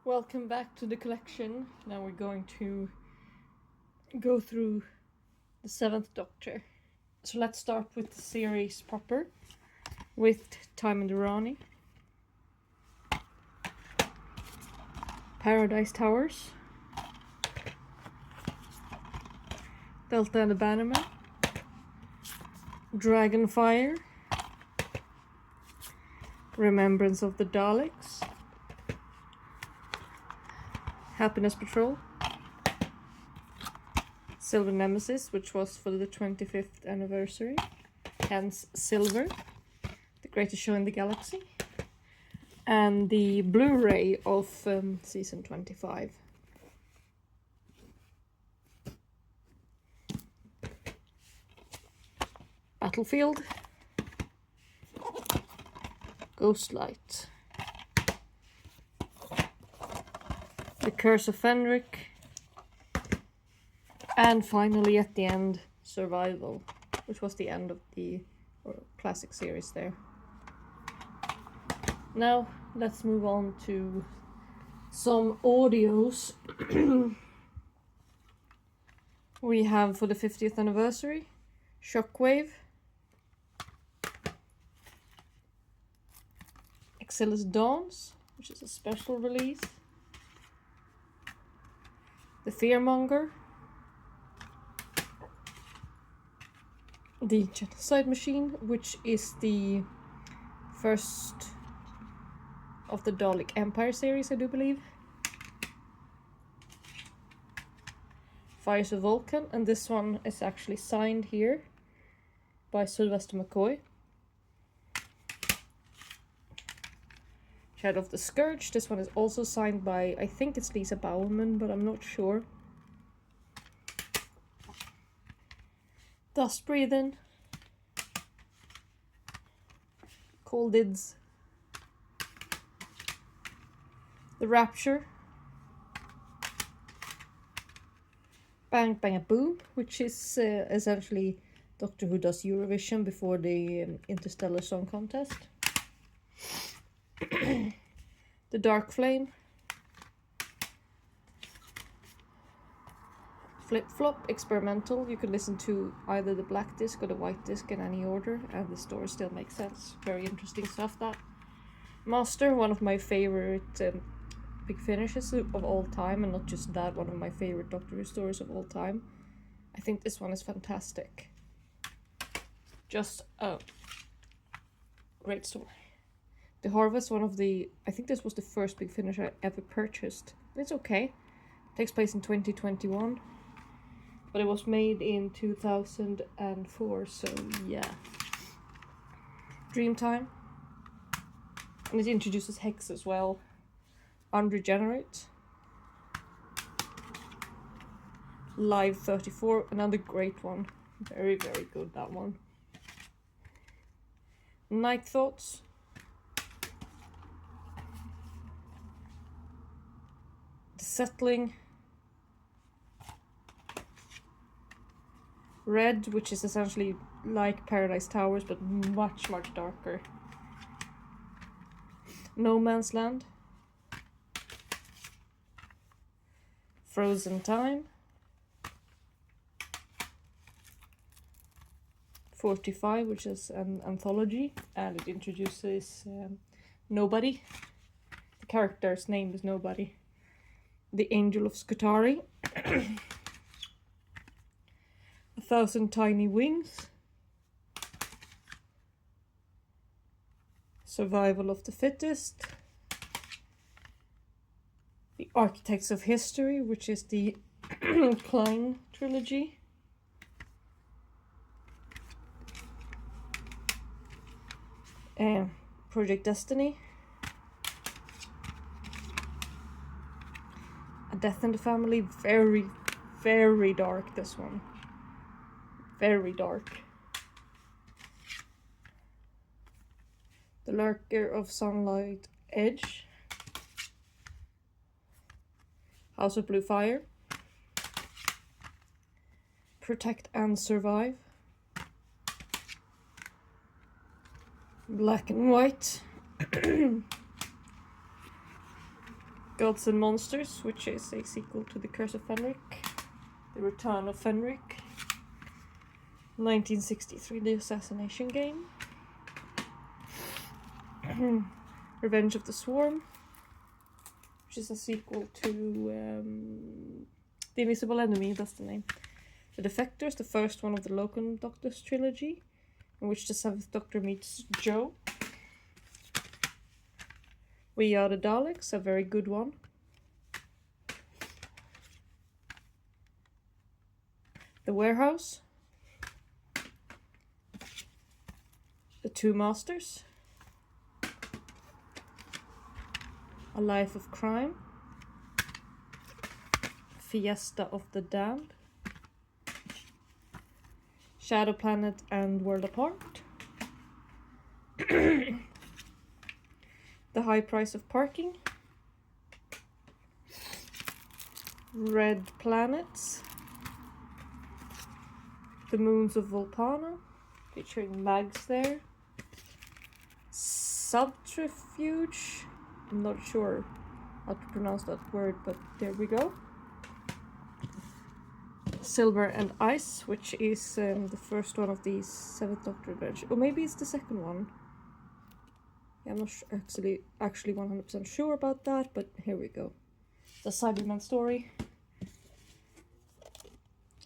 Welcome back to the collection. Now we're going to go through the 7th Doctor. So let's start with the series proper, with Time and Durrani, Paradise Towers, Delta and the Bannerman, Dragonfire, Remembrance of the Daleks, Happiness Patrol, Silver Nemesis, which was for the 25th anniversary, hence Silver, the greatest show in the galaxy, and the Blu-ray of season 25. Battlefield, Ghostlight, The Curse of Fenric, and finally at the end, Survival, which was the end of the classic series there. Now let's move on to some audios. We have for the 50th anniversary, Shockwave, Exilus Dawns, which is a special release, The Fearmonger, The Genocide Machine, which is the first of the Dalek Empire series, I do believe, Fires of Vulcan, and this one is actually signed here by Sylvester McCoy. Shadow of the Scourge, this one is also signed by, I think it's Lisa Bowerman, but I'm not sure. Dust Breathing, Coldids, The Rapture, Bang Bang a Boom, which is essentially Doctor Who does Eurovision before the Interstellar Song Contest. The Dark Flame, Flip Flop Experimental. You can listen to either the black disc or the white disc in any order, and the story still makes sense. Very interesting stuff. That Master, one of my favorite big finishes of all time, and not just that, one of my favorite Doctor Who stories of all time. I think this one is fantastic. Just a great story. The Harvest, one of the, I think this was the first big finish I ever purchased. It's okay. It takes place in 2021, but it was made in 2004, so yeah. Dreamtime, and it introduces Hex as well. Unregenerate, Live 34, another great one. Very, very good, that one. Night Thoughts, The Settling, Red, which is essentially like Paradise Towers but much, much darker. No Man's Land, Frozen Time, 45, which is an anthology, and it introduces Nobody. The character's name is Nobody. The Angel of Skutari, 1,000 Tiny Wings, Survival of the Fittest, The Architects of History, which is the Klein trilogy, Project Destiny, A Death in the Family. Very, very dark, this one. Very dark. The Lurker of Sunlight Edge, House of Blue Fire, Protect and Survive, Black and White, Gods and Monsters, which is a sequel to The Curse of Fenric. The Return of Fenric. 1963, The Assassination Game. Revenge of the Swarm, which is a sequel to The Invisible Enemy, that's the name. The Defectors, the first one of the Locan Doctors trilogy, in which the 7th Doctor meets Joe. We Are the Daleks, a very good one. The Warehouse. The Two Masters. A Life of Crime. Fiesta of the Damned. Shadow Planet and World Apart. The High Price of Parking. Red Planets. The Moons of Volpana, featuring Mags there. Subterfuge. I'm not sure how to pronounce that word, but there we go. Silver and Ice, which is the first one of these 7th Doctor adventures. Or maybe it's the second one. Yeah, I'm not actually 100% sure about that, but here we go. The Cyberman story.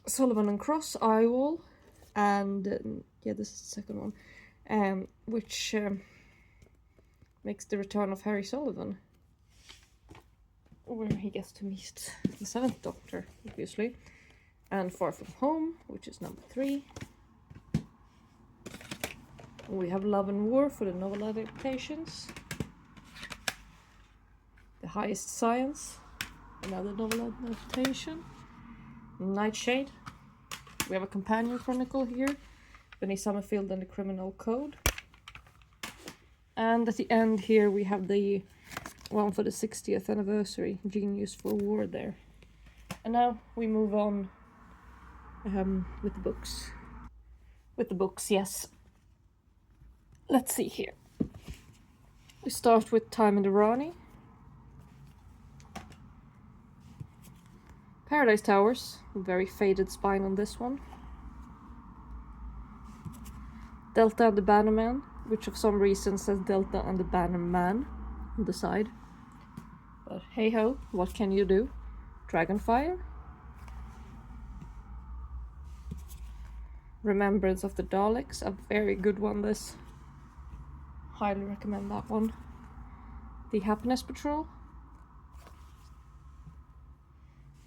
Sullivan and Cross, Eyewall, and yeah, this is the second one, which makes the return of Harry Sullivan, where he gets to meet the 7th Doctor, obviously. And Far From Home, which is number 3. We have Love and War for the novel adaptations. The Highest Science, another novel adaptation. Nightshade. We have a companion chronicle here. Benny Summerfield and the Criminal Code. And at the end here we have the one for the 60th anniversary, Genius for War there. And now we move on with the books. With the books, yes. Let's see here. We start with Time and Irani. Paradise Towers, very faded spine on this one. Delta and the Bannerman, which for some reason says Delta and the Bannerman on the side. But hey ho, what can you do? Dragonfire. Remembrance of the Daleks, a very good one this. Highly recommend that one. The Happiness Patrol.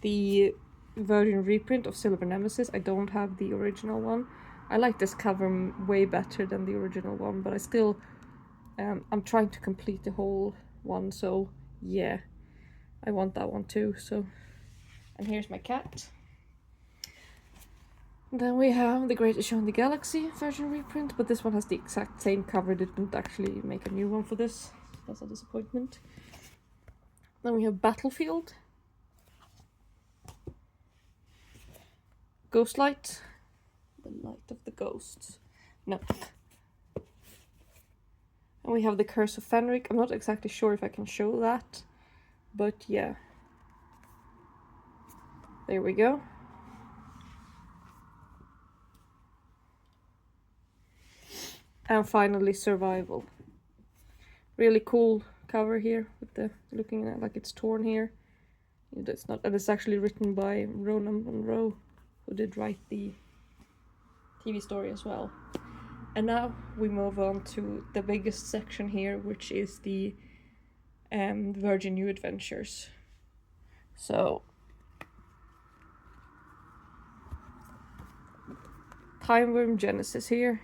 The Virgin reprint of Silver Nemesis. I don't have the original one. I like this cover way better than the original one, but I still I'm trying to complete the whole one, so yeah, I want that one too. So, and here's my cat. Then we have The Greatest Show in the Galaxy Virgin reprint, but this one has the exact same cover. They didn't actually make a new one for this. That's a disappointment. Then we have Battlefield. Ghostlight. The Light of the Ghosts. No. And we have The Curse of Fenric. I'm not exactly sure if I can show that, but yeah. There we go. And finally, Survival. Really cool cover here with the looking at like it's torn here. It's not, and it's actually written by Ronan Monroe, who did write the TV story as well. And now we move on to the biggest section here, which is the Virgin New Adventures. So, Time Worm Genesis here.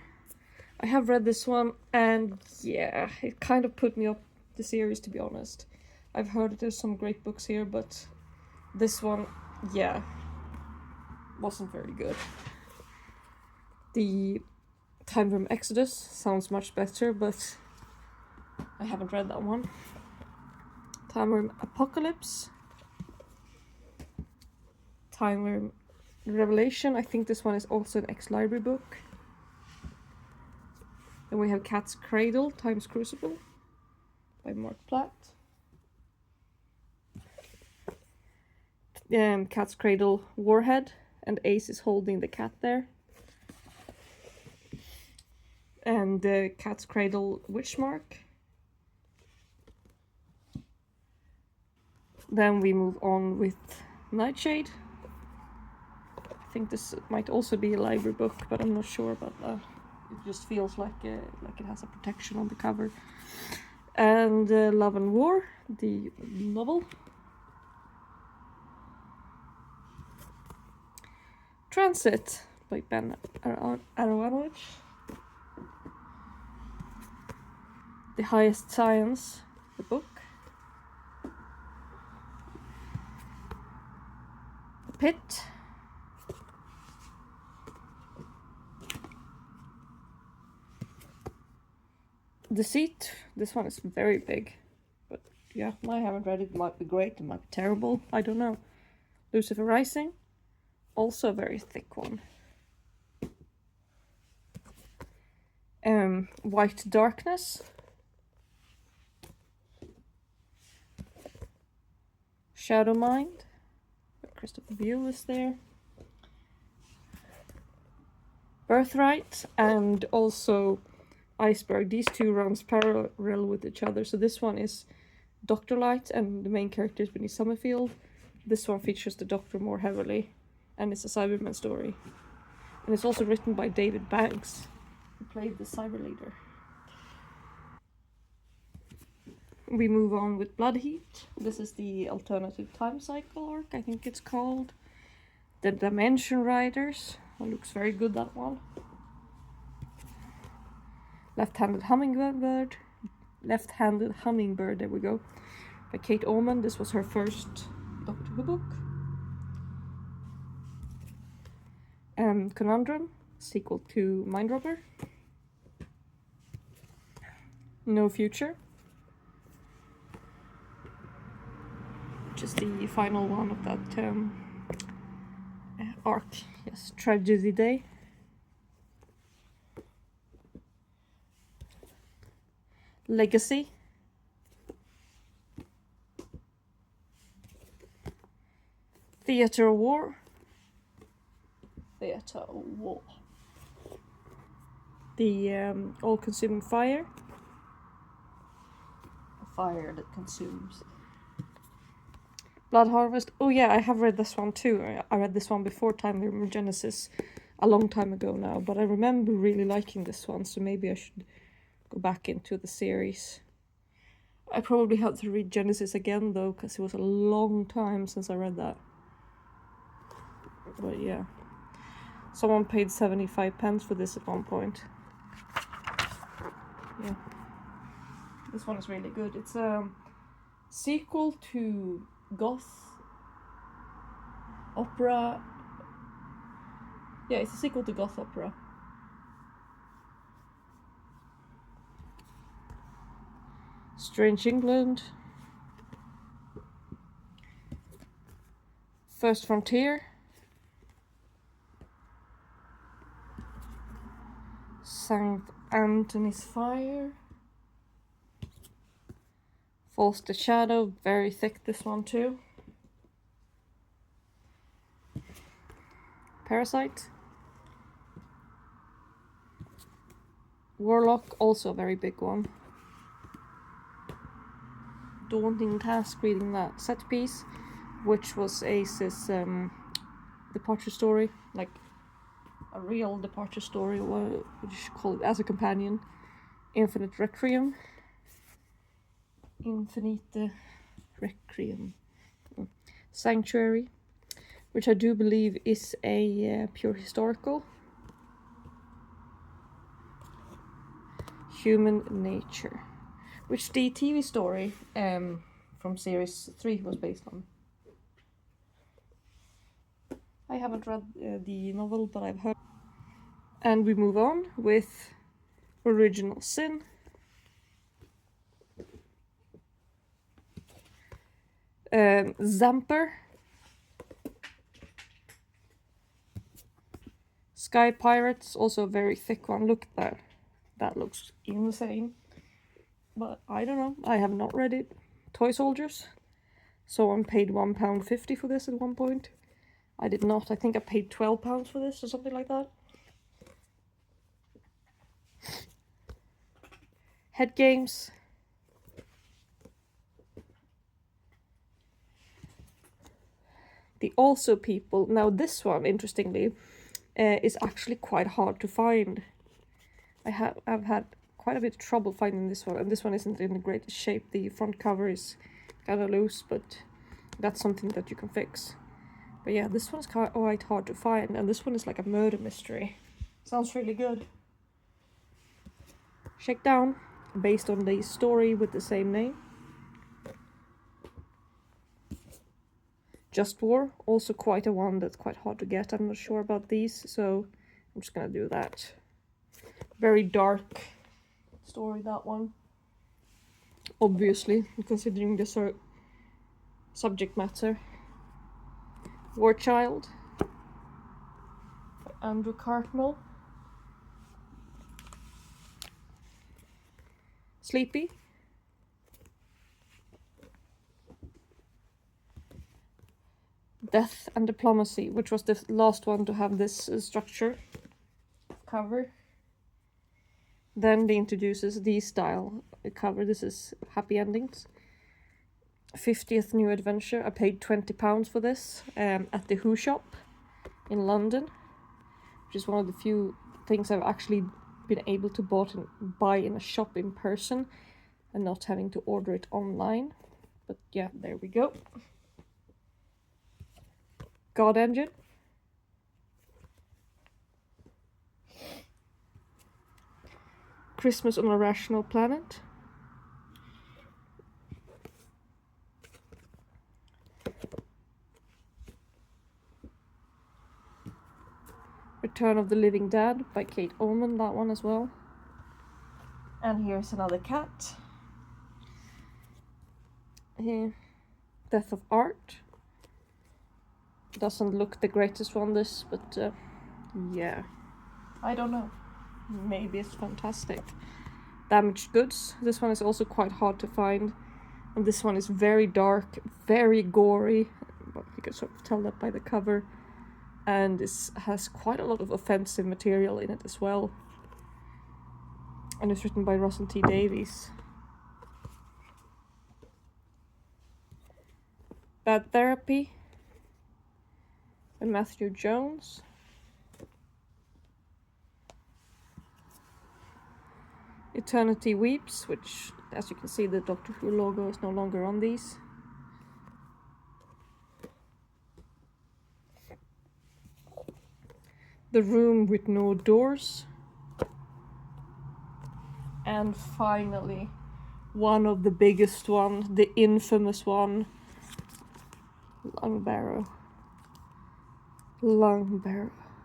I have read this one, and yeah, it kind of put me up the series, to be honest. I've heard there's some great books here, but this one, yeah, wasn't very good. The Time Worm Exodus sounds much better, but I haven't read that one. Time Worm Apocalypse. Time Worm Revelation. I think this one is also an ex-library book. Then we have Cat's Cradle, Time's Crucible by Mark Platt. Cat's Cradle Warhead, and Ace is holding the cat there. And Cat's Cradle Witchmark. Then we move on with Nightshade. I think this might also be a library book, but I'm not sure about that. It just feels like it has a protection on the cover. And Love and War, the novel. Transit by Ben Aronovich. The Highest Science, the book. The Pit. Deceit. This one is very big, but yeah, I haven't read it. It might be great, it might be terrible, I don't know. Lucifer Rising, also a very thick one. White Darkness. Shadow Mind. Christopher Buell is there. Birthright, and also Iceberg. These two runs parallel with each other. So this one is Dr. Light, and the main character is Benny Summerfield. This one features the Doctor more heavily, and it's a Cyberman story. And it's also written by David Banks, who played the Cyber Leader. We move on with Bloodheat. This is the alternative time cycle arc, I think it's called. The Dimension Riders. It looks very good, that one. Left-Handed Hummingbird, there we go, by Kate Oman. This was her first Doctor Who book. Conundrum, sequel to Mindrobber. No Future, which is the final one of that arc. Yes, Tragedy Day. Legacy. Theatre of War. The All-Consuming Fire. A fire that consumes. Blood Harvest. Oh yeah, I have read this one too. I read this one before Time Genesis a long time ago now, but I remember really liking this one, so maybe I should go back into the series. I probably have to read Genesis again though, because it was a long time since I read that. But yeah. Someone paid 75 pence for this at one point. Yeah. This one is really good. It's a sequel to goth opera. Yeah, it's a sequel to goth opera. Strange England. First Frontier. St. Anthony's Fire. Falls to Shadow, very thick this one too. Parasite. Warlock, also a very big one. Daunting task reading that set piece, which was Ace's departure story, like a real departure story, what would you call it, as a companion. Infinite Requiem. Sanctuary, which I do believe is a pure historical. Human Nature, which the TV story from series 3 was based on. I haven't read the novel, but I've heard. And we move on with Original Sin. Zamper. Sky Pirates, also a very thick one. Look at that. That looks insane. But I don't know. I have not read it. Toy Soldiers. Someone paid £1.50 for this at one point. I did not. I think I paid £12 for this or something like that. Head games. The Also People. Now this one, interestingly, is actually quite hard to find. I've had quite a bit of trouble finding this one, and this one isn't in the greatest shape. The front cover is kind of loose, but that's something that you can fix. But yeah, this one's quite hard to find, and this one is like a murder mystery. Sounds really good. Shakedown, based on the story with the same name. Just War, also quite a one that's quite hard to get. I'm not sure about these, so I'm just gonna do that. Very dark story, that one. Obviously, considering the subject matter. War Child by Andrew Cartmel. Sleepy. Death and Diplomacy, which was the last one to have this structure cover. Then they introduces the style cover. This is Happy Endings. 50th New Adventure. I paid £20 for this at the Who Shop in London, which is one of the few things I've actually been able to buy in a shop in person and not having to order it online. But yeah, there we go. God Engine. Christmas on a Rational Planet. Return of the Living Dead by Kate Ullman, that one as well. And here's another cat. Here. Death of Art. Doesn't look the greatest one, this, but yeah. I don't know. Maybe it's fantastic. Damaged Goods. This one is also quite hard to find. And this one is very dark, very gory. But you can sort of tell that by the cover. And this has quite a lot of offensive material in it as well. And it's written by Russell T Davies. Bad Therapy by Matthew Jones. Eternity Weeps, which, as you can see, the Doctor Who logo is no longer on these. The Room with No Doors. And finally, one of the biggest one, the infamous one, Lung Barrow.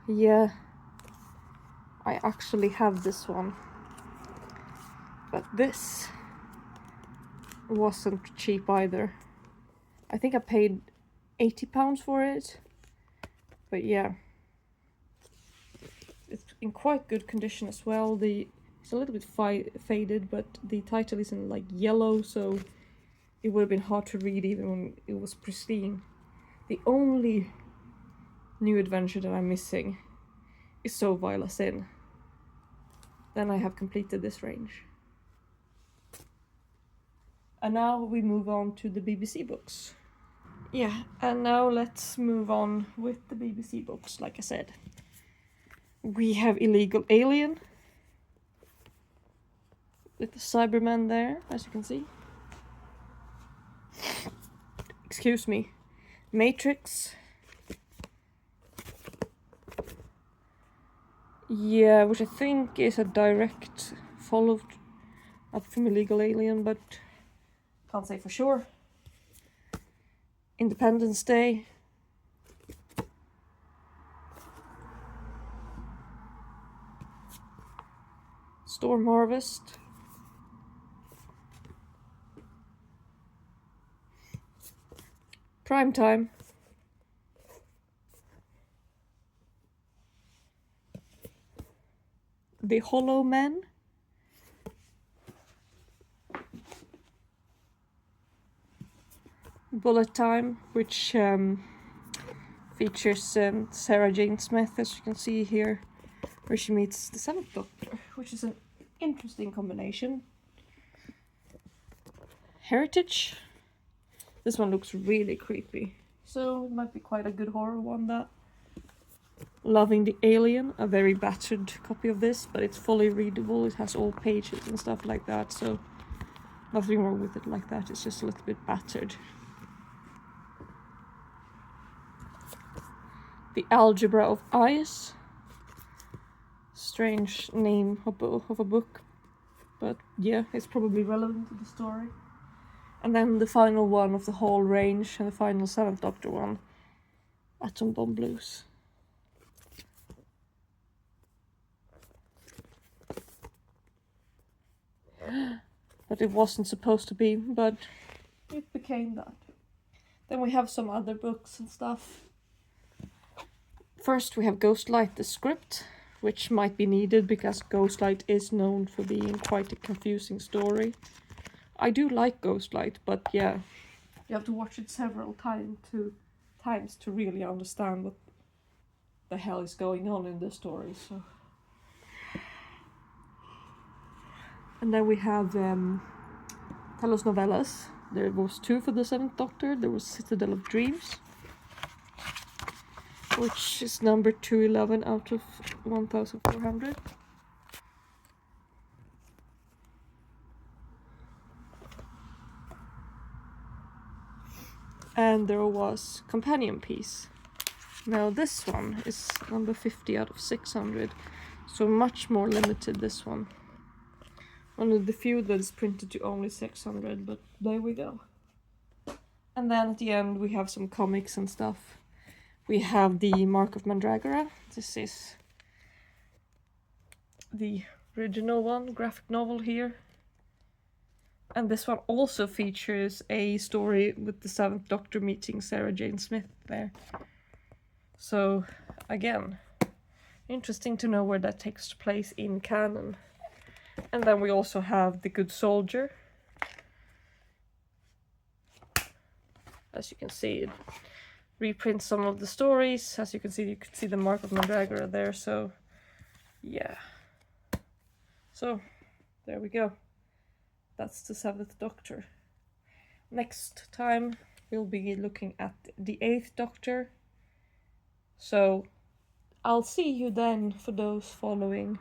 Yeah, I actually have this one. But this wasn't cheap either. I think I paid £80 for it. But yeah. It's in quite good condition as well. It's a little bit faded, but the title is in like yellow, so it would have been hard to read even when it was pristine. The only new adventure that I'm missing is So Vile a Sin. Then I have completed this range. And now we move on to the BBC books. Yeah, and now let's move on with the BBC books, like I said. We have Illegal Alien, with the Cybermen there, as you can see. Excuse me. Matrix. Yeah, which I think is a direct follow-up from Illegal Alien, but can't say for sure. Independence Day. Storm Harvest. Primetime. The Hollow Men. Bullet Time, which features Sarah Jane Smith, as you can see here, where she meets the Seventh Doctor, which is an interesting combination. Heritage. This one looks really creepy, so it might be quite a good horror one. That. Loving the Alien, a very battered copy of this, but it's fully readable. It has all pages and stuff like that, so nothing wrong with it like that. It's just a little bit battered. The Algebra of Ice. Strange name of a book, but yeah, it's probably relevant to the story. And then the final one of the whole range, and the final Seventh Doctor one, Atom Bomb Blues. But it wasn't supposed to be, but it became that. Then we have some other books and stuff. First we have Ghostlight, the script, which might be needed because Ghostlight is known for being quite a confusing story. I do like Ghostlight, but yeah, you have to watch it several times to really understand what the hell is going on in the story. So. And then we have Telos Novellas. There was 2 for the Seventh Doctor. There was Citadel of Dreams, which is number 211 out of 1,400. And there was Companion Piece. Now this one is number 50 out of 600, so much more limited, this one. One of the few that is printed to only 600, but there we go. And then at the end we have some comics and stuff. We have the Mark of Mandragora. This is the original one, graphic novel here. And this one also features a story with the Seventh Doctor meeting Sarah Jane Smith there. So, again, interesting to know where that takes place in canon. And then we also have The Good Soldier. As you can see, it reprints some of the stories. As you can see the Mark of Mandragora there, so yeah. So, there we go. That's the Seventh Doctor. Next time we'll be looking at the Eighth Doctor. So, I'll see you then for those following.